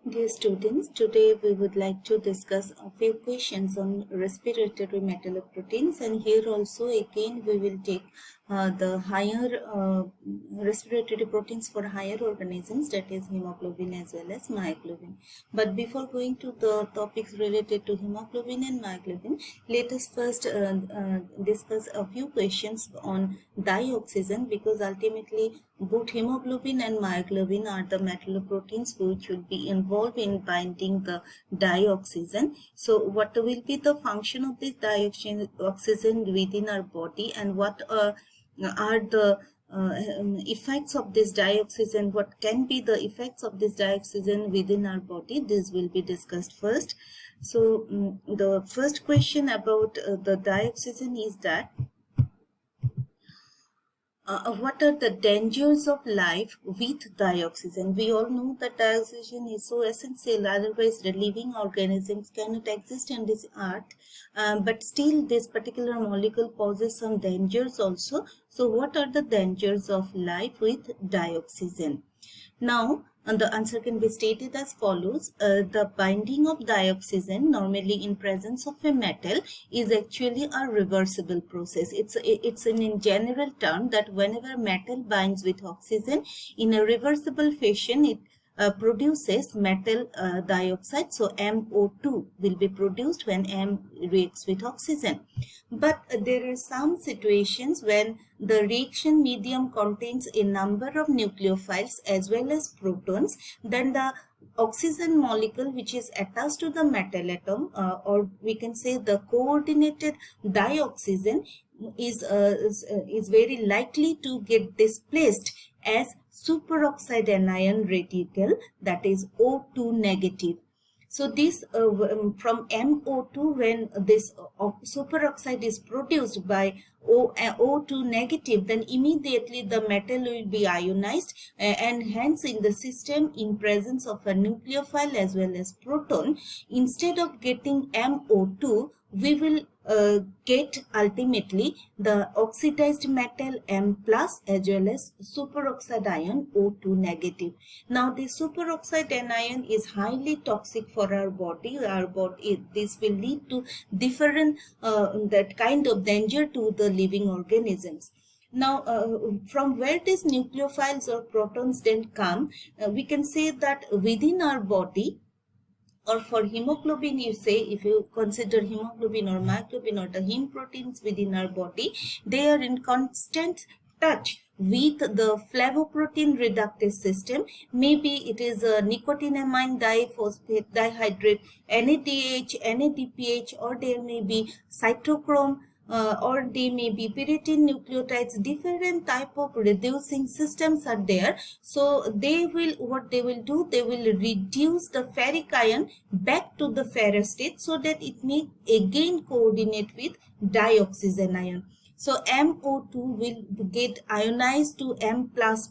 Dear students, today we would like to discuss a few questions on respiratory metalloproteins, and here also again we will take the higher respiratory proteins for higher organisms, that is hemoglobin as well as myoglobin. But before going to the topics related to hemoglobin and myoglobin, let us first discuss a few questions on dioxygen, because ultimately both hemoglobin and myoglobin are the metalloproteins which will be involved in binding the dioxygen. So what will be the function of this dioxygen within our body, and what are the effects of this dioxygen, what can be the effects of this dioxygen within our body? This will be discussed first. So the first question about the dioxygen is that what are the dangers of life with dioxygen? We all know that dioxygen is so essential, otherwise the living organisms cannot exist on this earth. But still this particular molecule poses some dangers also. So what are the dangers of life with dioxygen? Now, the answer can be stated as follows. The binding of dioxygen, normally in presence of a metal, is actually a reversible process. It's in general term that whenever metal binds with oxygen in a reversible fashion, it produces metal dioxide. So MO2 will be produced when M reacts with oxygen. But there are some situations when the reaction medium contains a number of nucleophiles as well as protons. Then the oxygen molecule which is attached to the metal atom, or we can say the coordinated dioxygen, is very likely to get displaced as superoxide anion radical, that is O2 negative. So this from MO2, when this superoxide is produced by O2 negative, then immediately the metal will be ionized, and hence in the system, in presence of a nucleophile as well as proton, instead of getting MO2, we will get ultimately the oxidized metal M plus as well as superoxide ion O2 negative. Now the superoxide anion is highly toxic for our body. This will lead to different that kind of danger to the living organisms. Now, from where these nucleophiles or protons then come, we can say that within our body, or for hemoglobin, you say, if you consider hemoglobin or myoglobin or the heme proteins within our body, they are in constant touch with the flavoprotein reductase system. Maybe it is a nicotinamide diphosphate dihydrate, NADH, NADPH, or there may be cytochrome, or they may be pyridine nucleotides. Different type of reducing systems are there. So they will, what they will do, they will reduce the ferric ion back to the ferrous state so that it may again coordinate with dioxygen ion. So MO2 will get ionized to M plus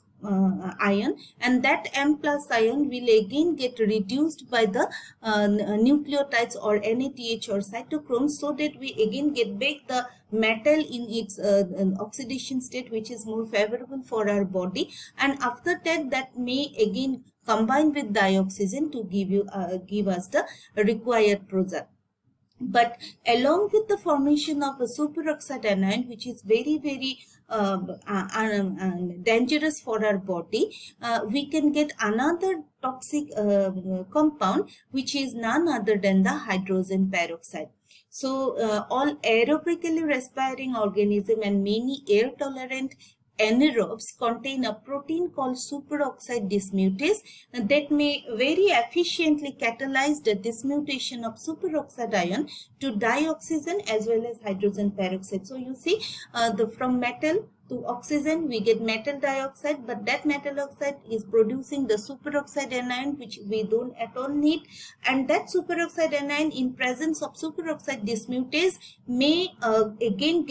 ion, and that M plus ion will again get reduced by the nucleotides or NADH or cytochrome, so that we again get back the metal in its oxidation state, which is more favorable for our body. And after that, that may again combine with dioxygen to give us the required product. But along with the formation of a superoxide anion, which is very dangerous for our body, we can get another toxic compound, which is none other than the hydrogen peroxide. So all aerobically respiring organism and many air tolerant anaerobes contain a protein called superoxide dismutase that may very efficiently catalyze the dismutation of superoxide ion to dioxygen as well as hydrogen peroxide. So you see, from metal to oxygen we get metal dioxide, but that metal oxide is producing the superoxide anion, which we don't at all need, and that superoxide anion in presence of superoxide dismutase may again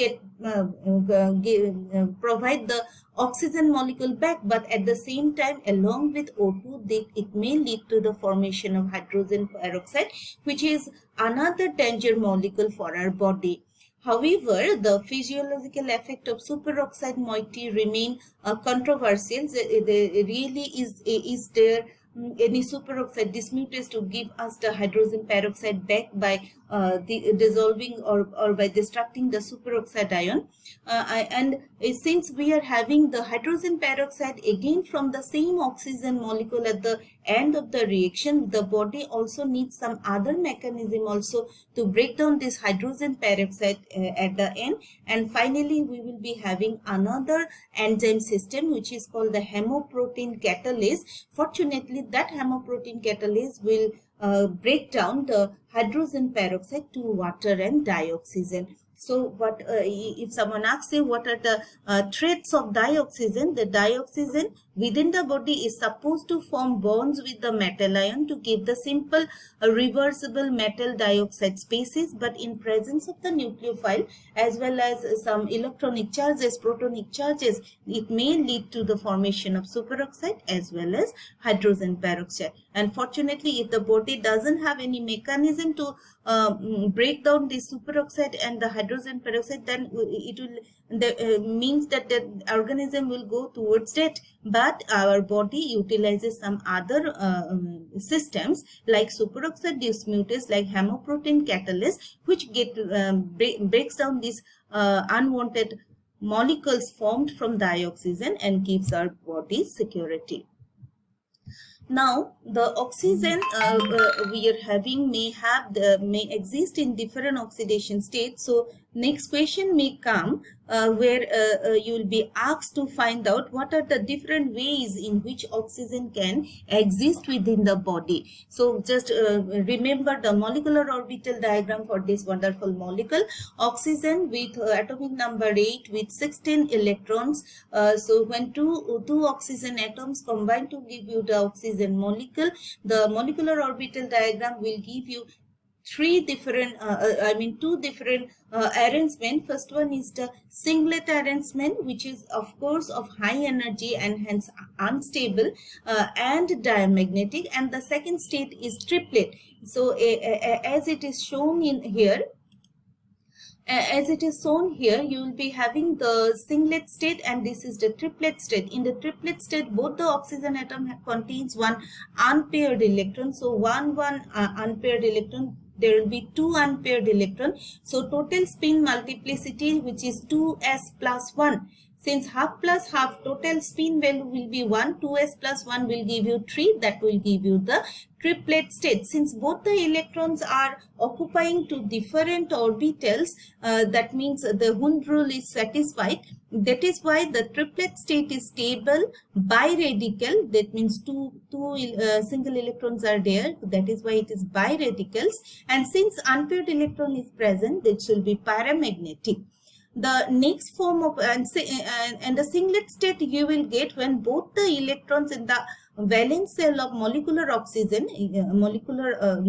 provide the oxygen molecule back, but at the same time, along with O2, it may lead to the formation of hydrogen peroxide, which is another danger molecule for our body. However, the physiological effect of superoxide moiety remain controversial. Really is there any superoxide dismutase to give us the hydrogen peroxide back by dissolving or by destructing the superoxide ion. And since we are having the hydrogen peroxide again from the same oxygen molecule at the end of the reaction, the body also needs some other mechanism also to break down this hydrogen peroxide at the end. And finally we will be having another enzyme system which is called the hemoprotein catalase. Fortunately, that hemoprotein catalase will break down the hydrogen peroxide to water and dioxygen. So what if someone asks you what are the traits of dioxygen? The dioxygen within the body is supposed to form bonds with the metal ion to give the simple reversible metal dioxide species, but in presence of the nucleophile as well as some electronic charges, protonic charges, it may lead to the formation of superoxide as well as hydrogen peroxide. And fortunately, if the body doesn't have any mechanism to break down the superoxide and the hydrogen peroxide, then it will means that the organism will go towards death. But our body utilizes some other systems like superoxide dismutase, like hemoprotein catalase, which breaks down these unwanted molecules formed from dioxygen and gives our body security. Now, the oxygen we are having may exist in different oxidation states. So, next question may come where you will be asked to find out what are the different ways in which oxygen can exist within the body. So, just remember the molecular orbital diagram for this wonderful molecule. Oxygen with atomic number 8 with 16 electrons. So, when two oxygen atoms combine to give you the oxygen molecule, the molecular orbital diagram will give you two different arrangement. First one is the singlet arrangement, which is of course of high energy and hence unstable and diamagnetic, and the second state is triplet. So as it is shown in here, as it is shown here, you will be having the singlet state and this is the triplet state. In the triplet state, both the oxygen atom contains one unpaired electron. So one unpaired electron, there will be two unpaired electron. So total spin multiplicity, which is 2s plus 1. Since half plus half, total spin value will be 1, 2s plus 1 will give you 3, that will give you the triplet state. Since both the electrons are occupying two different orbitals, that means the Hund rule is satisfied. That is why the triplet state is stable, biradical, that means two single electrons are there, that is why it is biradicals. And since unpaired electron is present, that will be paramagnetic. The next form of and the singlet state you will get when both the electrons in the valence shell of molecular oxygen,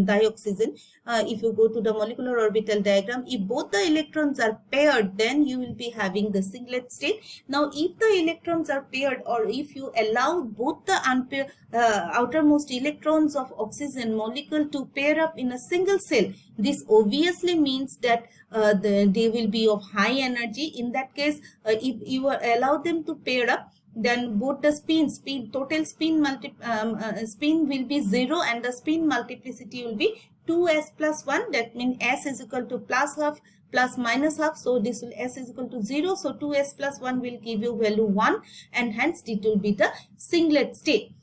dioxygen, if you go to the molecular orbital diagram, if both the electrons are paired, then you will be having the singlet state. Now, if the electrons are paired, or if you allow both the unpaired outermost electrons of oxygen molecule to pair up in a single cell, this obviously means that they will be of high energy. In that case, if you allow them to pair up, then both the total spin will be 0 and the spin multiplicity will be 2s plus 1. That means s is equal to plus half plus minus half. So this will s is equal to 0. So 2s plus 1 will give you value 1 and hence it will be the singlet state.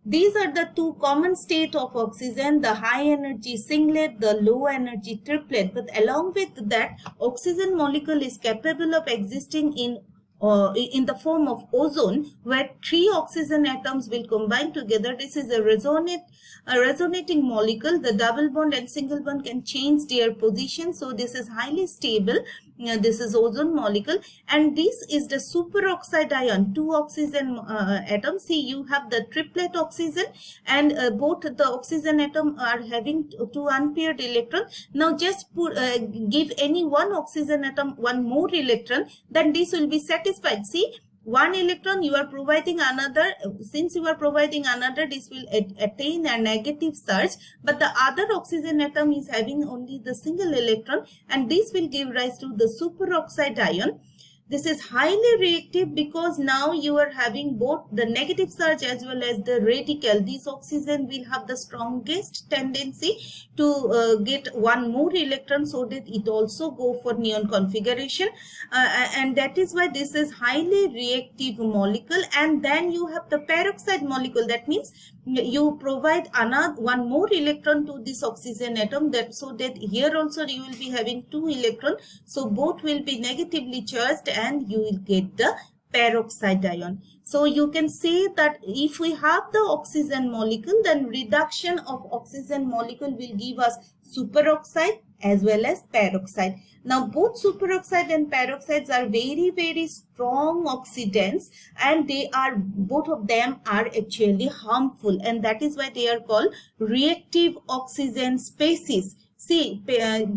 These are the two common state of oxygen, the high energy singlet, the low energy triplet. But along with that, oxygen molecule is capable of existing in the form of ozone, where three oxygen atoms will combine together. This is a resonating molecule. The double bond and single bond can change their position. So this is highly stable. This is ozone molecule, and this is the superoxide ion, two oxygen atoms. See, you have the triplet oxygen, and both the oxygen atom are having two unpaired electrons. Now just give any one oxygen atom one more electron, then this will be satisfied. See, one electron you are providing another. Since you are providing another, this will attain a negative charge, but the other oxygen atom is having only the single electron, and this will give rise to the superoxide ion. This is highly reactive because now you are having both the negative charge as well as the radical. This oxygen will have the strongest tendency to get one more electron, so that it also go for neon configuration, and that is why this is highly reactive molecule. And then you have the peroxide molecule. That means you provide another one more electron to this oxygen atom, that so that here also you will be having two electrons, so both will be negatively charged and you will get the peroxide ion. So you can say that if we have the oxygen molecule, then reduction of oxygen molecule will give us superoxide as well as peroxide. Now both superoxide and peroxides are very, very strong oxidants, and they are, both of them are actually harmful, and that is why they are called reactive oxygen species. See,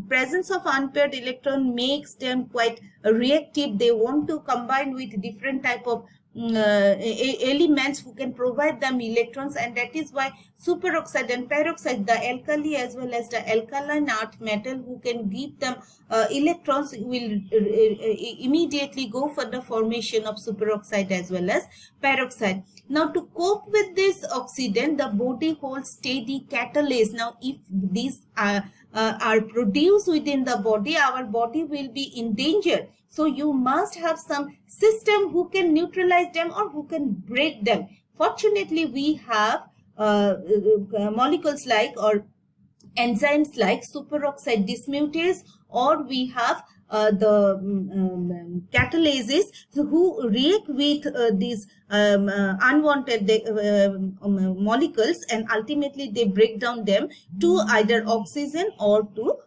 presence of unpaired electron makes them quite reactive. They want to combine with different type of elements who can provide them electrons, and that is why superoxide and peroxide, the alkali as well as the alkaline earth metal who can give them electrons, will immediately go for the formation of superoxide as well as peroxide. Now to cope with this oxidant, the body holds steady catalase. Now if these are produced within the body, our body will be in danger. So you must have some system who can neutralize them or who can break them. Fortunately, we have molecules like, or enzymes like superoxide dismutase, or we have the catalases who react with these unwanted molecules, and ultimately they break down them to either oxygen or to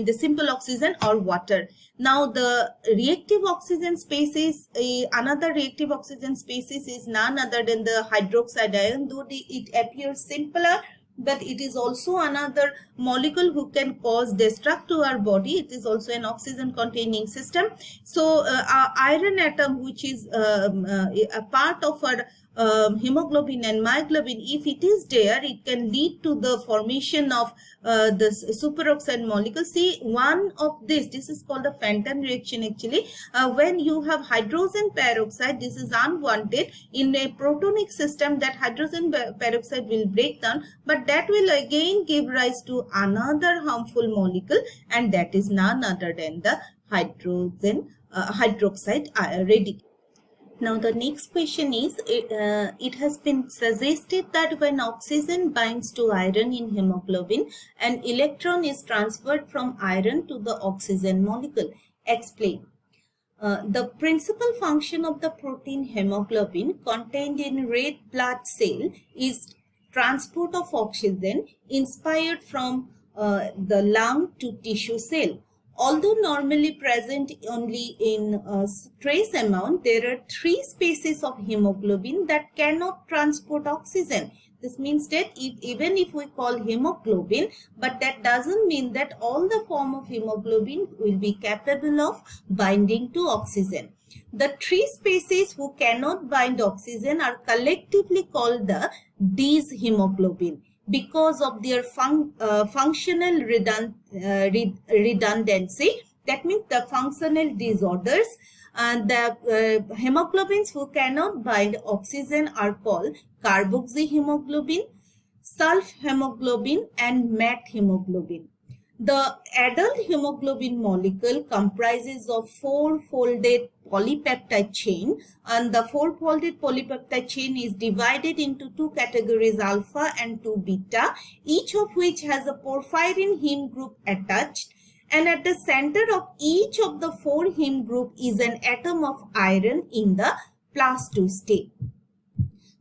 the simple oxygen or water. Now the reactive oxygen species, another reactive oxygen species is none other than the hydroxide ion. Though it appears simpler, but it is also another molecule who can cause destruct to our body. It is also an oxygen containing system. So our iron atom, which is a part of our hemoglobin and myoglobin, if it is there, it can lead to the formation of the superoxide molecule. See, one of this is called a Fenton reaction actually. When you have hydrogen peroxide, this is unwanted. In a protonic system, that hydrogen peroxide will break down, but that will again give rise to another harmful molecule, and that is none other than the hydroxide radical. Now the next question is, it has been suggested that when oxygen binds to iron in hemoglobin, an electron is transferred from iron to the oxygen molecule. Explain. The principal function of the protein hemoglobin contained in red blood cell is transport of oxygen inspired from the lung to tissue cell. Although normally present only in trace amount, there are three species of hemoglobin that cannot transport oxygen. This means that even if we call hemoglobin, but that doesn't mean that all the form of hemoglobin will be capable of binding to oxygen. The three species who cannot bind oxygen are collectively called the dyshemoglobin, because of their functional redundancy. That means the functional disorders. And the hemoglobins who cannot bind oxygen are called carboxyhemoglobin, sulfhemoglobin, and methemoglobin. The adult hemoglobin molecule comprises of four-folded polypeptide chain, and the four-folded polypeptide chain is divided into two categories, alpha and 2 beta, each of which has a porphyrin heme group attached, and at the center of each of the four heme group is an atom of iron in the +2 state.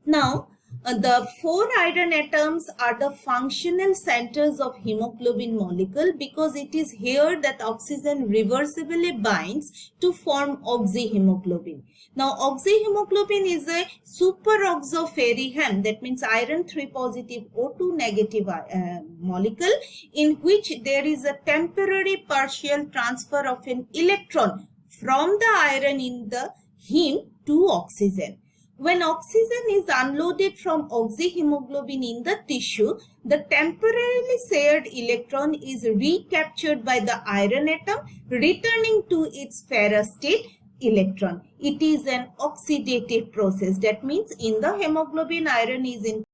Now, the four iron atoms are the functional centers of hemoglobin molecule, because it is here that oxygen reversibly binds to form oxyhemoglobin. Now, oxyhemoglobin is a superoxoferrihem, that means iron 3 positive O2 negative molecule, in which there is a temporary partial transfer of an electron from the iron in the heme to oxygen. When oxygen is unloaded from oxyhemoglobin in the tissue, the temporarily shared electron is recaptured by the iron atom, returning to its ferrous state electron. It is an oxidative process. That means in the hemoglobin, iron is in